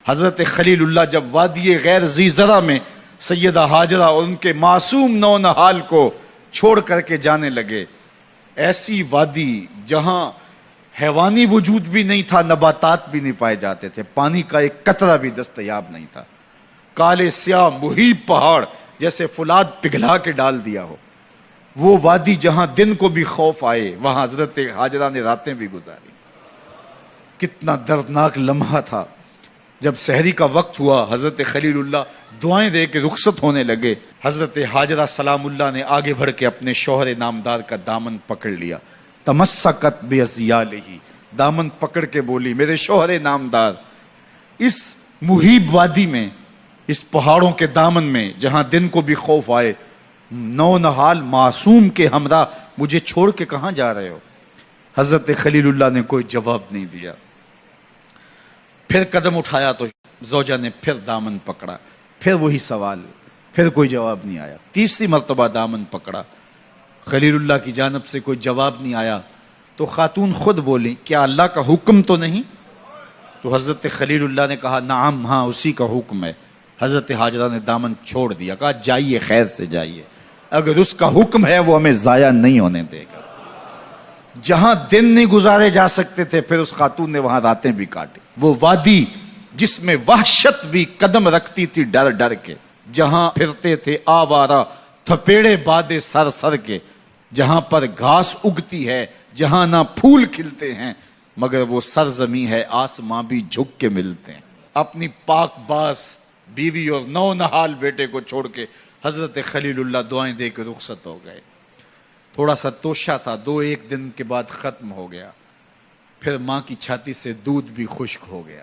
حضرت خلیل اللہ جب وادی غیر ذی زرع میں سیدہ ہاجرہ اور ان کے معصوم نونہال کو چھوڑ کر کے جانے لگے، ایسی وادی جہاں حیوانی وجود بھی نہیں تھا، نباتات بھی نہیں پائے جاتے تھے، پانی کا ایک قطرہ بھی دستیاب نہیں تھا، کالے سیاہ محیط پہاڑ جیسے فولاد پگھلا کے ڈال دیا ہو، وہ وادی جہاں دن کو بھی خوف آئے، وہاں حضرت ہاجرہ نے راتیں بھی گزاری۔ کتنا دردناک لمحہ تھا۔ جب سحری کا وقت ہوا، حضرت خلیل اللہ دعائیں دے کے رخصت ہونے لگے، حضرت ہاجرہ سلام اللہ نے آگے بڑھ کے اپنے شوہر نامدار کا دامن پکڑ لیا، تمسکت بعضیالہ، دامن پکڑ کے بولی، میرے شوہر نامدار، اس مہیب وادی میں، اس پہاڑوں کے دامن میں جہاں دن کو بھی خوف آئے، نونہال معصوم کے ہمراہ مجھے چھوڑ کے کہاں جا رہے ہو؟ حضرت خلیل اللہ نے کوئی جواب نہیں دیا۔ پھر قدم اٹھایا تو زوجہ نے پھر دامن پکڑا، پھر وہی سوال، پھر کوئی جواب نہیں آیا۔ تیسری مرتبہ دامن پکڑا، خلیل اللہ کی جانب سے کوئی جواب نہیں آیا، تو خاتون خود بولی، کیا اللہ کا حکم تو نہیں؟ تو حضرت خلیل اللہ نے کہا، نعم، ہاں اسی کا حکم ہے۔ حضرت ہاجرہ نے دامن چھوڑ دیا، کہا جائیے، خیر سے جائیے، اگر اس کا حکم ہے وہ ہمیں ضائع نہیں ہونے دے گا۔ جہاں دن نہیں گزارے جا سکتے تھے، پھر اس خاتون نے وہاں راتیں بھی کاٹی۔ وہ وادی جس میں وحشت بھی قدم رکھتی تھی ڈر ڈر کے، جہاں پھرتے تھے آوارہ تھپیڑے بادے سر سر کے، جہاں پر گھاس اگتی ہے، جہاں نہ پھول کھلتے ہیں، مگر وہ سرزمین ہے آسماں بھی جھک کے ملتے ہیں۔ اپنی پاک باز بیوی اور نونہال بیٹے کو چھوڑ کے حضرت خلیل اللہ دعائیں دے کے رخصت ہو گئے۔ تھوڑا سا توشہ تھا، 2-1 دن کے بعد ختم ہو گیا۔ پھر ماں کی چھاتی سے دودھ بھی خشک ہو گیا،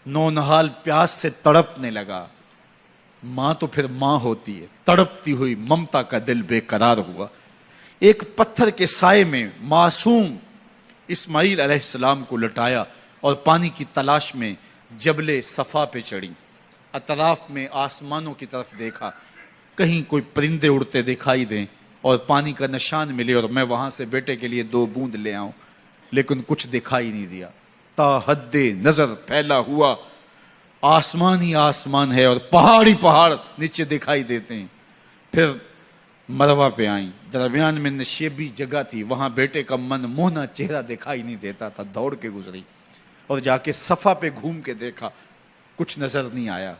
نونہال پیاس سے تڑپنے لگا۔ ماں تو پھر ماں ہوتی ہے، تڑپتی ہوئی ممتا کا دل بے قرار ہوا۔ ایک پتھر کے سائے میں معصوم اسماعیل علیہ السلام کو لٹایا اور پانی کی تلاش میں جبل صفا پہ چڑھی۔ اطراف میں آسمانوں کی طرف دیکھا، کہیں کوئی پرندے اڑتے دکھائی دیں اور پانی کا نشان ملے اور میں وہاں سے بیٹے کے لیے 2 بوند لے آؤں، لیکن کچھ دکھائی نہیں دیا۔ تا حد نظر پھیلا ہوا آسمان ہی آسمان ہے اور پہاڑ ہی پہاڑ نیچے دکھائی دیتے ہیں۔ پھر مروہ پہ آئیں، درمیان میں نشیبی جگہ تھی، وہاں بیٹے کا من موہنا چہرہ دکھائی نہیں دیتا تھا، دوڑ کے گزری اور جا کے صفا پہ گھوم کے دیکھا، کچھ نظر نہیں آیا۔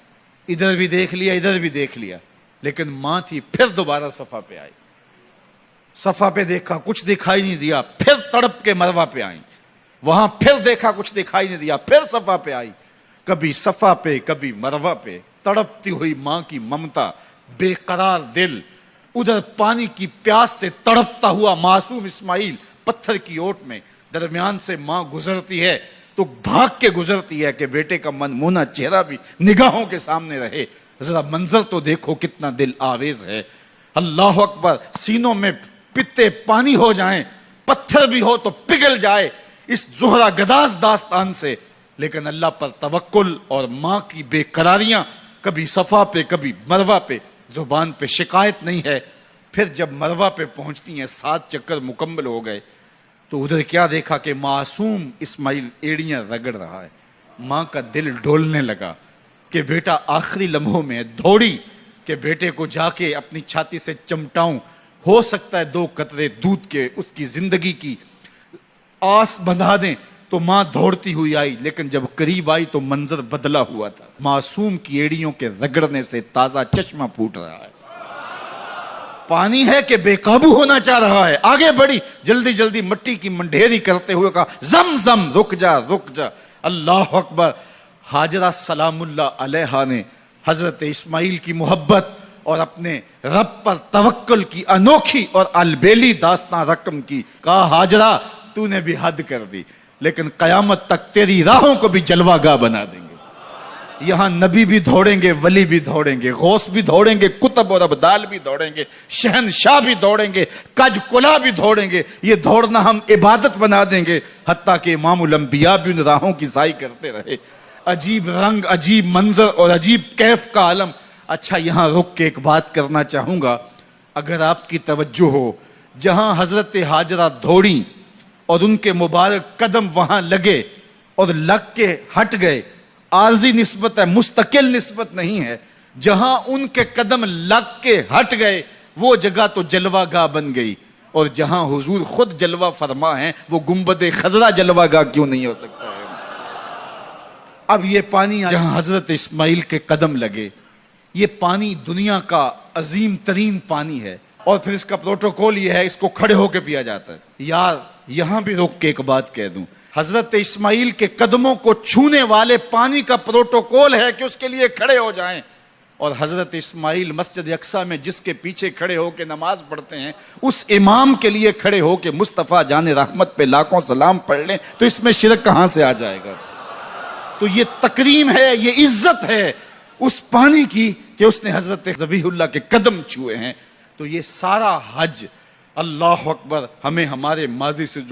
ادھر بھی دیکھ لیا، ادھر بھی دیکھ لیا، لیکن ماں تھی۔ پھر دوبارہ صفا پہ آئی، صفا پہ دیکھا، کچھ دکھائی نہیں دیا۔ پھر تڑپ کے مروہ پہ آئیں، وہاں پھر دیکھا، کچھ دکھائی نہیں دیا۔ پھر صفا پہ آئی، کبھی صفا پہ کبھی مروہ پہ، تڑپتی ہوئی ماں کی ممتا، بے قرار دل، ادھر پانی کی پیاس سے تڑپتا ہوا معصوم اسماعیل پتھر کی اوٹ میں، درمیان سے ماں گزرتی ہے تو بھاگ کے گزرتی ہے کہ بیٹے کا من مونا چہرہ بھی نگاہوں کے سامنے رہے۔ ذرا منظر تو دیکھو کتنا دل آویز ہے۔ اللہ اکبر، سینوں میں پتے پانی ہو جائیں، پتھر بھی ہو تو پگھل جائے اس زہرہ گداز داستان سے، لیکن اللہ پر توکل اور ماں کی بے قراریاں، کبھی صفا پہ کبھی مروہ پہ، زبان پہ شکایت نہیں ہے۔ پھر جب مروہ پہ پہنچتی ہیں، 7 چکر مکمل ہو گئے، تو ادھر کیا دیکھا کہ معصوم اسماعیل ایڑیاں رگڑ رہا ہے۔ ماں کا دل ڈولنے لگا کہ بیٹا آخری لمحوں میں ہے۔ دوڑی کہ بیٹے کو جا کے اپنی چھاتی سے چمٹاؤں، ہو سکتا ہے 2 قطرے دودھ کے اس کی زندگی کی آس بندھا دیں۔ تو ماں دوڑتی ہوئی آئی، لیکن جب قریب آئی تو منظر بدلا ہوا تھا۔ معصوم کی ایڑیوں کے رگڑنے سے تازہ چشمہ پھوٹ رہا ہے، پانی ہے کہ بے قابو ہونا چاہ رہا ہے۔ آگے بڑھی، جلدی جلدی مٹی کی منڈھیری کرتے ہوئے کہا، زم زم، رک جا رک جا۔ اللہ اکبر۔ ہاجرہ سلام اللہ علیہا نے حضرت اسماعیل کی محبت اور اپنے رب پر توکل کی انوکھی اور البیلی داستان رقم کی۔ کہا، ہاجرہ تو نے بھی حد کر دی، لیکن قیامت تک تیری راہوں کو بھی جلوہ گاہ بنا دیں گے۔ یہاں نبی بھی دوڑیں گے، ولی بھی دوڑیں گے، غوث بھی دوڑیں گے، کتب اور ابدال بھی دوڑیں گے، شہنشاہ بھی دوڑیں گے، کج کلا بھی دوڑیں گے۔ یہ دوڑنا ہم عبادت بنا دیں گے، حتیٰ کہ امام الانبیاء بھی ان راہوں کی سائی کرتے رہے۔ عجیب رنگ، عجیب منظر اور عجیب کیف کا عالم۔ اچھا، یہاں رک کے ایک بات کرنا چاہوں گا، اگر آپ کی توجہ ہو، جہاں حضرت ہاجرہ دوڑیں اور ان کے مبارک قدم وہاں لگے اور لگ کے ہٹ گئے، عارضی نسبت ہے، مستقل نسبت نہیں ہے. جہاں ان کے قدم لگ کے ہٹ گئے وہ جگہ تو جلوہ گاہ بن گئی، اور جہاں حضور خود جلوہ فرما ہیں وہ گنبد خضرا جلوہ گاہ کیوں نہیں ہو سکتا ہے؟ اب یہ پانی جہاں حضرت اسماعیل کے قدم لگے، یہ پانی دنیا کا عظیم ترین پانی ہے، اور پھر اس کا پروٹوکول یہ ہے، اس کو کھڑے ہو کے پیا جاتا ہے. یار یہاں بھی روک کے ایک بات کہہ دوں، حضرت اسماعیل کے قدموں کو چھونے والے پانی کا پروٹوکول ہے کہ اس کے لیے کھڑے ہو جائیں، اور حضرت اسماعیل مسجد اقصیٰ میں جس کے پیچھے کھڑے ہو کے نماز پڑھتے ہیں اس امام کے لیے کھڑے ہو کے مصطفیٰ جان رحمت پہ لاکھوں سلام پڑھ لیں تو اس میں شرک کہاں سے آ جائے گا؟ تو یہ تکریم ہے، یہ عزت ہے اس پانی کی کہ اس نے حضرت ذبیح اللہ کے قدم چھوئے ہیں. تو یہ سارا حج، اللہ اکبر، ہمیں ہمارے ماضی سے جو